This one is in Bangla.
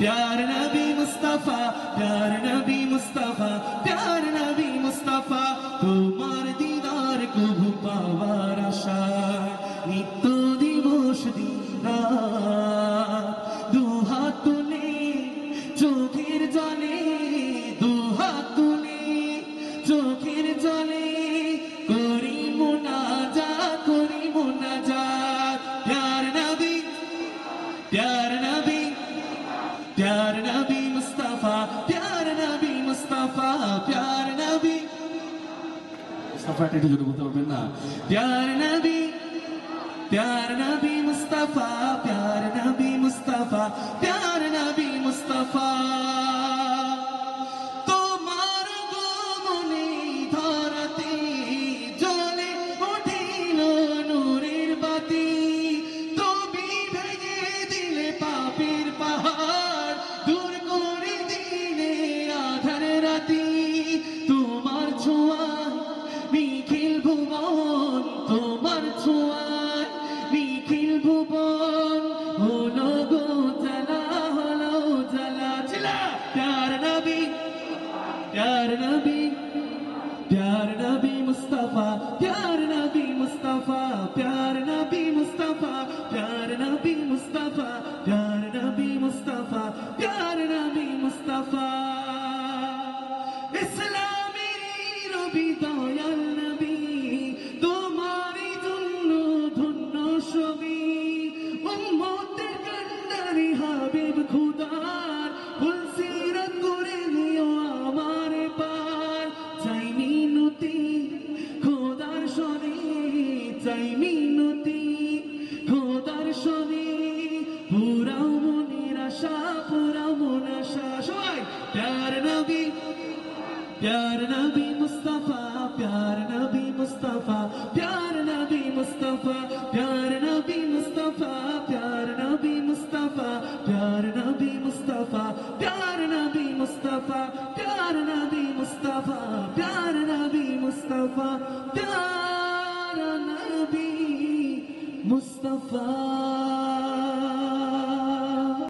प्यार नबी मुस्तफा, प्यार नबी मुस्तफा, प्यार नबी मुस्तफा, তোমার দিদার কবু পাওয়ার আশা নিত্য দিবস দিনরাত দুহাত তুলে চোখের জলে, দুহাত তুলে চোখের জলে করি মুনাজাত, করি মুনাজাত। প্যার নবী, প্যার নবী, प्यार नबी मुस्तफा, प्यार नबी मुस्तफा, प्यार नबी मुस्तफा একটু জোরে বলতে পারবেন না? प्यार नबी, प्यार नबी मुस्तफा, प्यार नबी मुस्तफा, प्यार नबी मुस्तफा। তোমার আগমনে ধরাতে জ্বলে উঠিল নূরের বাতি, তুমি ভেঙে দিলে পাপের পাহাড়, দূর করে দিলে আধার রাতি। তোমার ছোঁয়ায় নিখিল ভুবন, তোমার ছোঁয়ায় নিখিল ভুবন হলো গো জ্বালা, হলো জ্বালা। চিল্লা প্যার নবী, प्यार नबी, प्यार नबी मुस्तफा, प्यार नबी मुस्तफा, प्यार नबी मुस्तफा, प्यार नबी मुस्तफा, प्यार नबी मुस्तफा, प्यार नबी मुस्तफा। इस्लामेर नबी दयाल नबी, তোমারই জন্য ধন্য সবই, উম্মতের কান্ডারি হাবিব খুদার ফুলসিরাত করে নিও আমার পার। চাই মিনতি খোদার শনে, চাই মিনতি খোদার শনে, পুরাও মনের আশা, পুরাও মন আশা। সবাই প্যার নবী, प्यार नबी मुस्तफा, प्यार नबी मुस्तफा, प्यार नबी मुस्तफा, प्यार नबी मुस्तफा, प्यार नबी मुस्तफा, प्यार नबी मुस्तफा, प्यार नबी मुस्तफा, प्यार नबी मुस्तफा, प्यार नबी मुस्तफा, प्यार नबी मुस्तफा।